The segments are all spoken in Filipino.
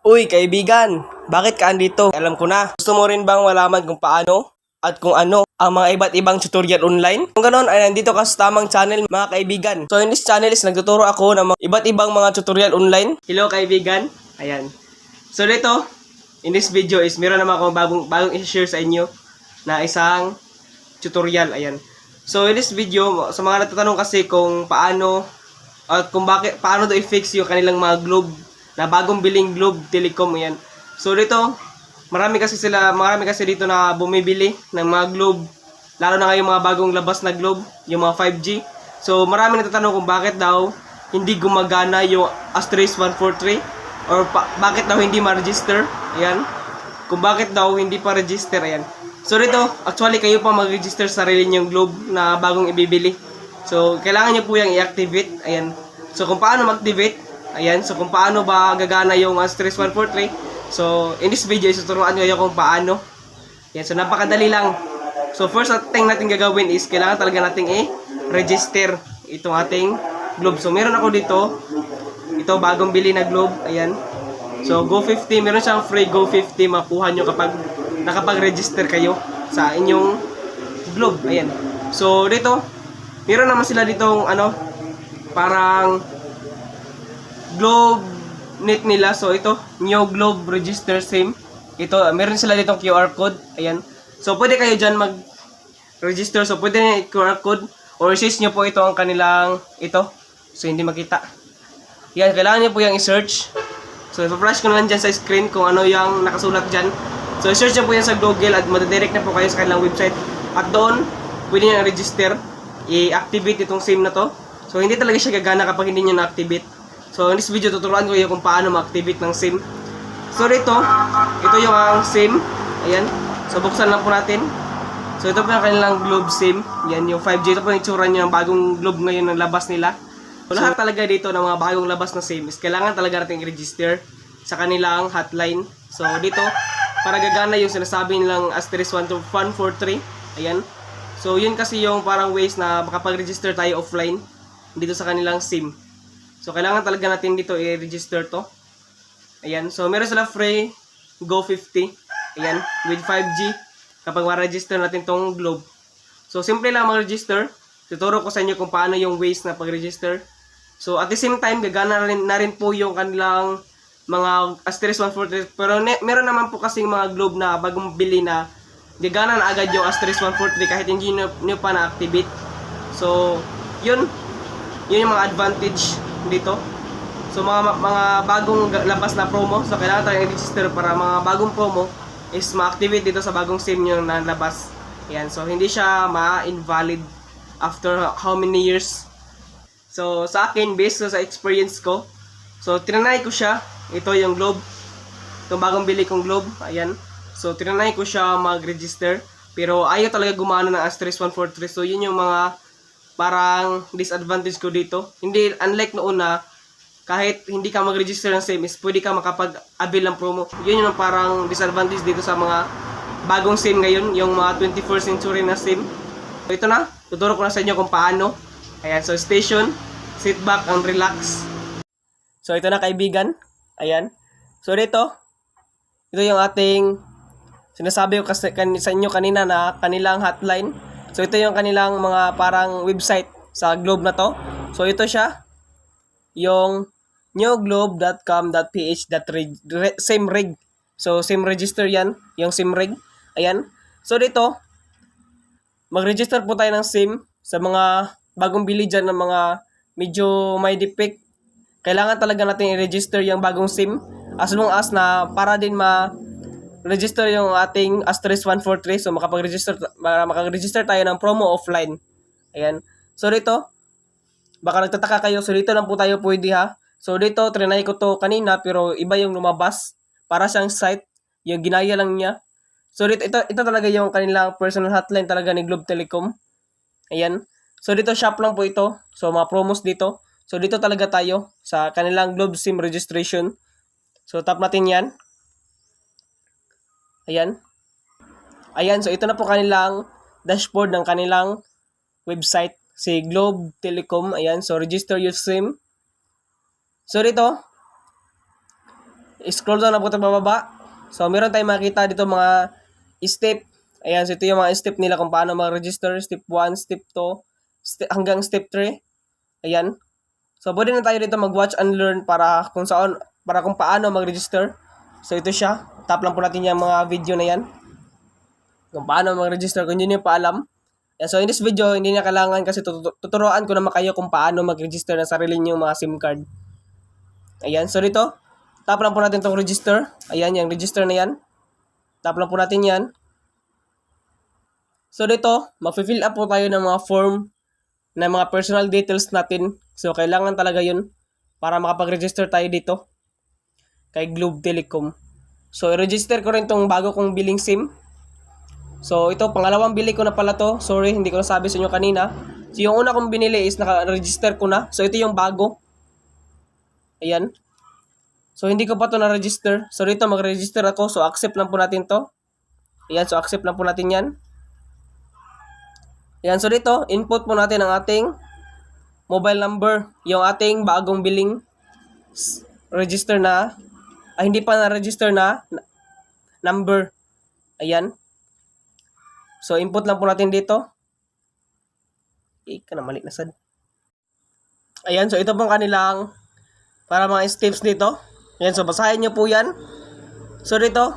Uy, kaibigan, bakit ka andito? Alam ko na. Gusto mo rin bang malaman kung paano at kung ano ang mga iba't ibang tutorial online? Kung ganoon ay nandito ka sa tamang channel, mga kaibigan. So in this channel is nagtuturo ako ng mga iba't ibang mga tutorial online. Hello kaibigan. Ayan. So dito, in this video is meron naman akong bagong i-share sa inyo na isang tutorial. Ayan. So in this video, sa mga natatanong kasi kung paano at kung paano do i-fix yung kanilang mga globe na bagong biling Globe Telecom. Ayan. So dito, marami kasi dito na bumibili ng mga globe, lalo na ngayong mga bagong labas na globe, yung mga 5G. So marami nagtatanong kung bakit daw hindi gumagana yung Asterisk 143 or bakit daw hindi ma-register. Ayan. Kung bakit daw hindi pa register. Ayan. So dito, actually kayo pa mag-register sa sarili niyong globe na bagong ibibili. So kailangan niyo po yung i-activate. Ayan. So kung paano mag-activate, ayan, so kung paano ba gagana yung Asterisk 143. So, in this video, isuturuan ko kung paano. Ayan, so napakadali lang. So, first thing natin gagawin is, kailangan talaga nating i-register itong ating globe. So, meron ako dito, ito bagong bili na globe, ayan. So, Go50, meron siyang free Go50, makuha nyo kapag nakapag-register kayo sa inyong globe, ayan. So, dito, meron naman sila ditong, parang globe net nila. So ito, new globe register SIM. Ito, meron sila ditong QR code. Ayan. So pwede kayo dyan mag-register. So pwede na QR code or search nyo po ito ang kanilang ito. So hindi makita. Yan, kailangan nyo po yung i-search. So i-flash ko na lang dyan sa screen kung ano yung nakasulat dyan. So i-search nyo po yan sa Google at madadirect na po kayo sa kanilang website. At doon, pwede nyo register. I-activate itong SIM na to. So hindi talaga siya gagana kapag hindi nyo na-activate. So in this video, tuturuan ko kayo kung paano ma-activate ng SIM. So dito, ito yung ang SIM. Ayan. So buksan lang po natin. So ito po yung kanilang Globe SIM. Yan yung 5G. Ito po yung itsura nyo ng bagong Globe ngayon ng labas nila. So lahat talaga dito ng mga bagong labas na SIM is kailangan talaga natin i-register sa kanilang hotline. So dito, para gagana yung sinasabi nilang Asterisk 143. Ayan. So yun kasi yung parang ways na makapag-register tayo offline dito sa kanilang SIM. So, kailangan talaga natin dito i-register to. Ayan. So, meron sila free Go50. Ayan. With 5G. Kapag ma-register natin tong globe. So, simple lang mag-register. Tuturo ko sa inyo kung paano yung ways na pag-register. So, at the same time, gagana na rin po yung kanilang mga Asterisk 143. Pero meron naman po kasing mga globe na bagong bili na gagana na agad yung Asterisk 143 kahit hindi nyo pa na-activate. So, yun yung mga advantage dito. So mga bagong labas na promo, so kailangan tayong i-register para mga bagong promo is ma-activate dito sa bagong SIM nyo na labas. Ayan, so hindi siya ma-invalid after how many years. So sa akin, based sa experience ko, so tinanay ko siya. Ito yung globe, itong bagong bili kong globe. Ayan, so tinanay ko siya mag-register, pero ayaw talaga gumana ng Asterisk 143. So yun yung mga parang disadvantage ko dito. Hindi, unlike noon na kahit hindi ka mag-register ng SIM is pwede ka makapag-avail ng promo. Yun yung parang disadvantage dito sa mga bagong SIM ngayon, yung mga 21st century na SIM. So ito na, tuturo ko na sa inyo kung paano. Ayan, so station, sit back and relax. So ito na kaibigan. Ayan. So dito, ito yung ating sinasabi ko kasi sa inyo kanina na kanilang hotline. So ito yung kanilang mga parang website sa globe na to. So ito siya, yung newglobe.com.ph.simrig. So SIM register yan, yung SIMrig. Ayan. So dito, mag-register po tayo ng SIM sa mga bagong bili dyan ng mga medyo may defect. Kailangan talaga natin i-register yung bagong SIM as long as na para din register yung ating Asterisk 143. So makapag-register tayo ng promo offline. Ayan. So dito, baka nagtataka kayo. So dito lang po tayo pwede ha. So dito, trinay ko to kanina pero iba yung lumabas. Para siyang site. Yung ginaya lang niya. So dito, ito talaga yung kanilang personal hotline talaga ni Globe Telecom. Ayan. So dito, shop lang po ito. So mga promos dito. So dito talaga tayo sa kanilang Globe SIM registration. So tap natin yan. Ayan. Ayan, so ito na po kanilang dashboard ng kanilang website, si Globe Telecom. Ayan, so register your SIM. So dito, scroll down na po tayo bababa. So, meron tayong makita dito mga step. Ayan, so ito yung mga step nila kung paano mag-register. Step 1, step 2, hanggang step 3. Ayan. So, pwede na tayo dito mag-watch and learn para kung paano mag-register. So, ito siya. Tap lang po natin yung mga video na yan. Kung paano mag-register, kung hindi nyo pa alam. Yeah, so, in this video, hindi na kailangan kasi tuturuan ko naman kayo kung paano mag-register ng sarili nyo mga SIM card. Ayan, so dito, tap lang po natin itong register. Ayan, yung register na yan. Tap lang po natin yan. So dito, mag-fill up po tayo ng mga form na mga personal details natin. So kailangan talaga yun para makapag-register tayo dito kay Globe Telecom. So i-register ko rin tong bago kong billing SIM. So ito, pangalawang bili ko na pala to. Sorry, hindi ko nasabi sa inyo kanina. So yung una kong binili is naka-register ko na. So ito yung bago. Ayan. So hindi ko pa to na-register. So dito mag-register ako. So accept lang po natin to. Ayan, so accept lang po natin yan. Ayan, so dito, input po natin ang ating mobile number. Yung ating bagong billing register na, hindi pa na-register na number. Ayan. So, input lang po natin dito. Ika na, mali na sad. Ayan, so ito pong kanilang para mga steps dito. Ayan, so basahin nyo po yan. So dito,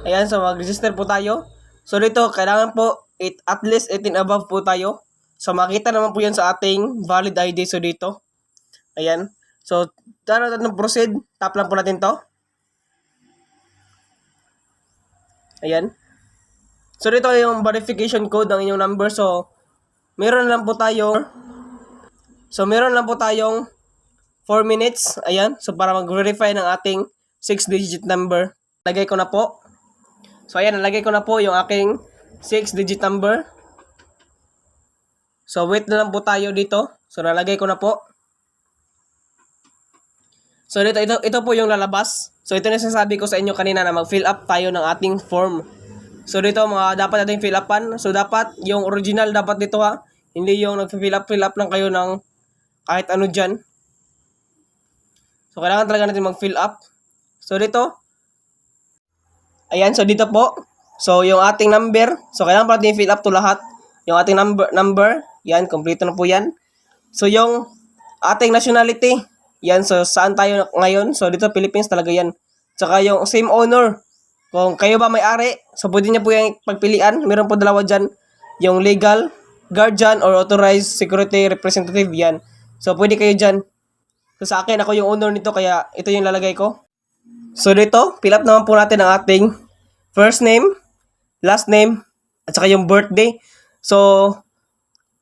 ayan, so mag-register po tayo. So dito, kailangan po at least 18 above po tayo. So makita naman po yan sa ating valid ID. So dito, ayan. So, tara natin proceed. Tap lang po natin to. Ayan. So dito yung verification code ng inyong number. So, meron lang po tayong 4 minutes. Ayan. So, para mag-verify ng ating 6-digit number. Lagay ko na po. So, ayan. Nalagay ko na po yung aking 6-digit number. So, wait na lang po tayo dito. So, nalagay ko na po. So, ito po yung lalabas. So, ito na sinasabi ko sa inyo kanina na mag-fill up tayo ng ating form. So, dito mga dapat nating fill upan. So, dapat yung original dapat dito ha. Hindi yung nag-fill up lang kayo ng kahit ano dyan. So, kailangan talaga natin mag-fill up. So, dito. Ayan, so dito po. So, yung ating number. So, kailangan pa natin fill up to lahat. Yung ating number. Yan, kompleto na po yan. So, yung ating nationality. Yan, so saan tayo ngayon? So, dito Philippines talaga yan. Tsaka yung same owner. Kung kayo ba may-ari, so pwede niya po yung pagpilian. Meron po dalawa dyan. Yung legal, guardian, or authorized security representative. Yan. So, pwede kayo dyan. So, sa akin, ako yung owner nito, kaya ito yung lalagay ko. So, dito, fill up naman po natin ang ating first name, last name, at saka yung birthday. So,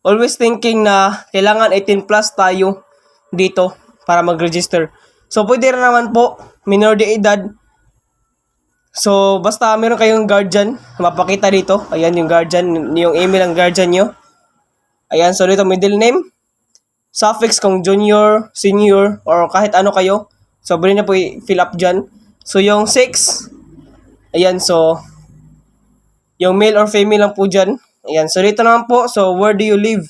always thinking na kailangan 18 plus tayo dito para mag-register. So, pwede rin naman po, minor de edad. So, basta meron kayong guardian, mapakita dito. Ayan yung guardian, yung email ng guardian nyo. Ayan, so dito middle name, suffix kung junior, senior, or kahit ano kayo. So, pwede na po i-fill up dyan. So, yung 6, ayan, so, yung male or female lang po dyan. Ayan, so dito naman po, so, where do you live?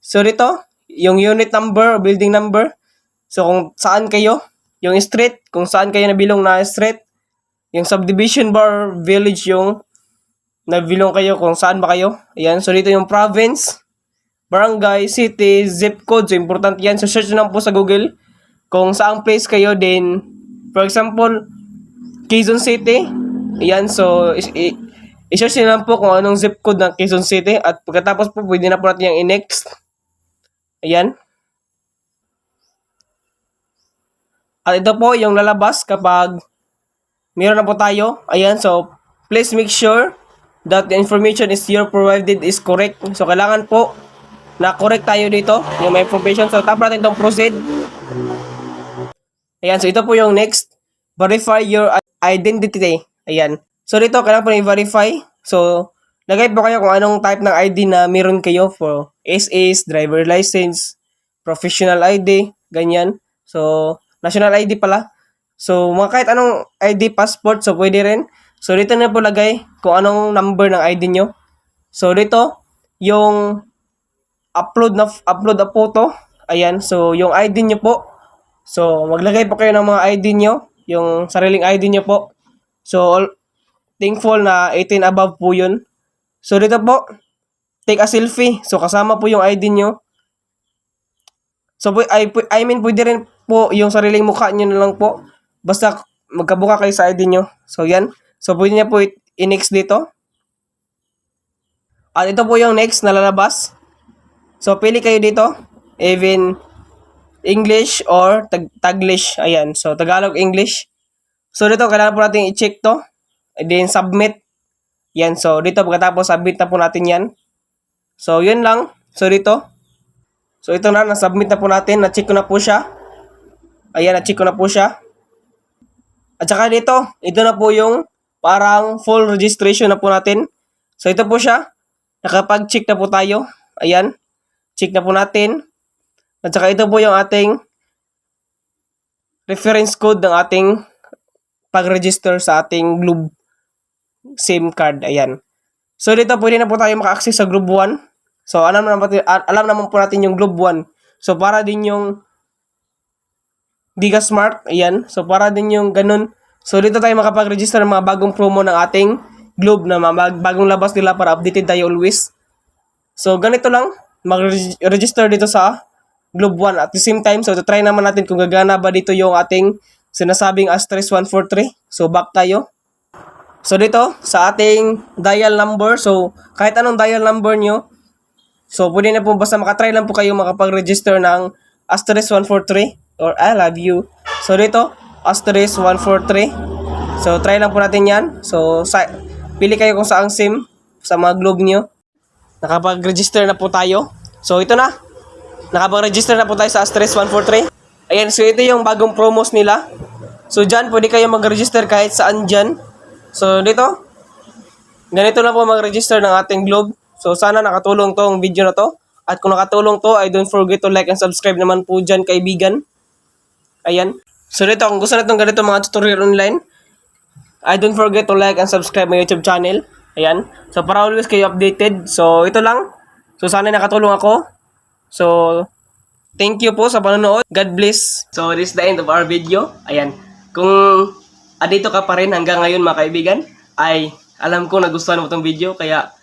So, dito, yung unit number, building number. So, kung saan kayo, yung street, kung saan kayo nabilong na street. Yung subdivision bar, village yung nabilong kayo, kung saan ba kayo. Ayan, so dito yung province, barangay, city, zip code. So, important yan. So, search lang po sa Google kung saang place kayo din. For example, Quezon City. Ayan, so, i-search nyo lang po kung anong zip code ng Quezon City. At pagkatapos po, pwede na po natin yung i-next. Ayan. At ito po yung lalabas kapag meron na po tayo. Ayan, so, please make sure that the information is here provided is correct. So, kailangan po na correct tayo dito, yung may information. So, tap natin itong proceed. Ayan, so ito po yung next. Verify your identity. Ayan. So, dito, kailangan po i-verify. So, lagay po kayo kung anong type ng ID na meron kayo for SS, driver license, professional ID, ganyan. So, national ID pala. So, mga kahit anong ID, passport, so pwede rin. So, dito na po lagay kung anong number ng ID nyo. So, dito, yung upload na photo. Ayan, so yung ID nyo po. So, maglagay po kayo ng mga ID nyo. yung sariling ID nyo po. So, thankful na 18 above po yun. So, dito po, take a selfie. So, kasama po yung ID nyo. So, I mean, pwede rin po yung sariling mukha nyo na lang po. Basta magkabuka kayo sa ID nyo. So, yan. So, pwede niya po i-next dito. At ito po yung next na lalabas. So, pili kayo dito. Even English or Taglish. Ayan. So, Tagalog, English. So, dito, kailangan po natin i-check to. And then, submit. Yan. So, dito, pagkatapos, submit na po natin yan. So, yun lang. So, dito. So, ito na. Na-submit na po natin. Na-check ko na po siya. Ayan, na-check ko na po siya. At saka dito, ito na po yung parang full registration na po natin. So, ito po siya. Nakapag-check na po tayo. Ayan. Check na po natin. At saka ito po yung ating reference code ng ating pag-register sa ating Globe SIM card. Ayan. So, dito pwede na po tayo maka-access sa Globe One. So, alam naman po natin yung Globe One. So, para din yung Gigasmart. Ayan. So, para din yung ganun. So, dito tayo makapag-register ng mga bagong promo ng ating Globe na bagong labas nila para updated tayo always. So, ganito lang. Mag-register dito sa Globe One. At the same time, so, try naman natin kung gagana ba dito yung ating sinasabing Asterisk 143. So, back tayo. So, dito, sa ating dial number. So, kahit anong dial number nyo. So, pwede na po, basta makatry lang po kayo makapag-register ng Asterisk 143 or I love you. So, dito, Asterisk 143. So, try lang po natin yan. So, pili kayo kung saang SIM sa mga Globe nyo. Nakapag-register na po tayo. So, ito na. Nakapag-register na po tayo sa Asterisk 143. Ayan, so ito yung bagong promos nila. So, dyan, pwede kayo mag-register kahit saan dyan. So, dito, ganito na po mag-register ng ating Globe. So, sana nakatulong tong video na to. At kung nakatulong to, ay don't forget to like and subscribe naman po dyan, kaibigan. Ayan. So, dito, kung gusto na itong ganito mga tutorial online, ay don't forget to like and subscribe my YouTube channel. Ayan. So, para always kayo updated. So, ito lang. So, sana nakatulong ako. So, thank you po sa panonood. God bless. So, this is the end of our video. Ayan. Kung adito ka pa rin hanggang ngayon mga kaibigan, ay alam ko nagustuhan mo itong video. Kaya,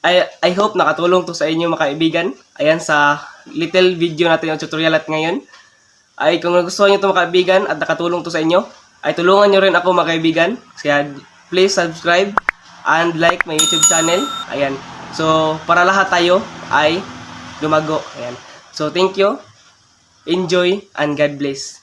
I hope nakatulong to sa inyo mga kaibigan. Ayan, sa little video natin yung tutorial at ngayon. Ay, kung nagustuhan nyo ito mga kaibigan at nakatulong to sa inyo, ay tulungan nyo rin ako mga kaibigan. Kaya, please subscribe and like my YouTube channel. Ayan. So, para lahat tayo ay lumago. Ayan. So, thank you. Enjoy and God bless.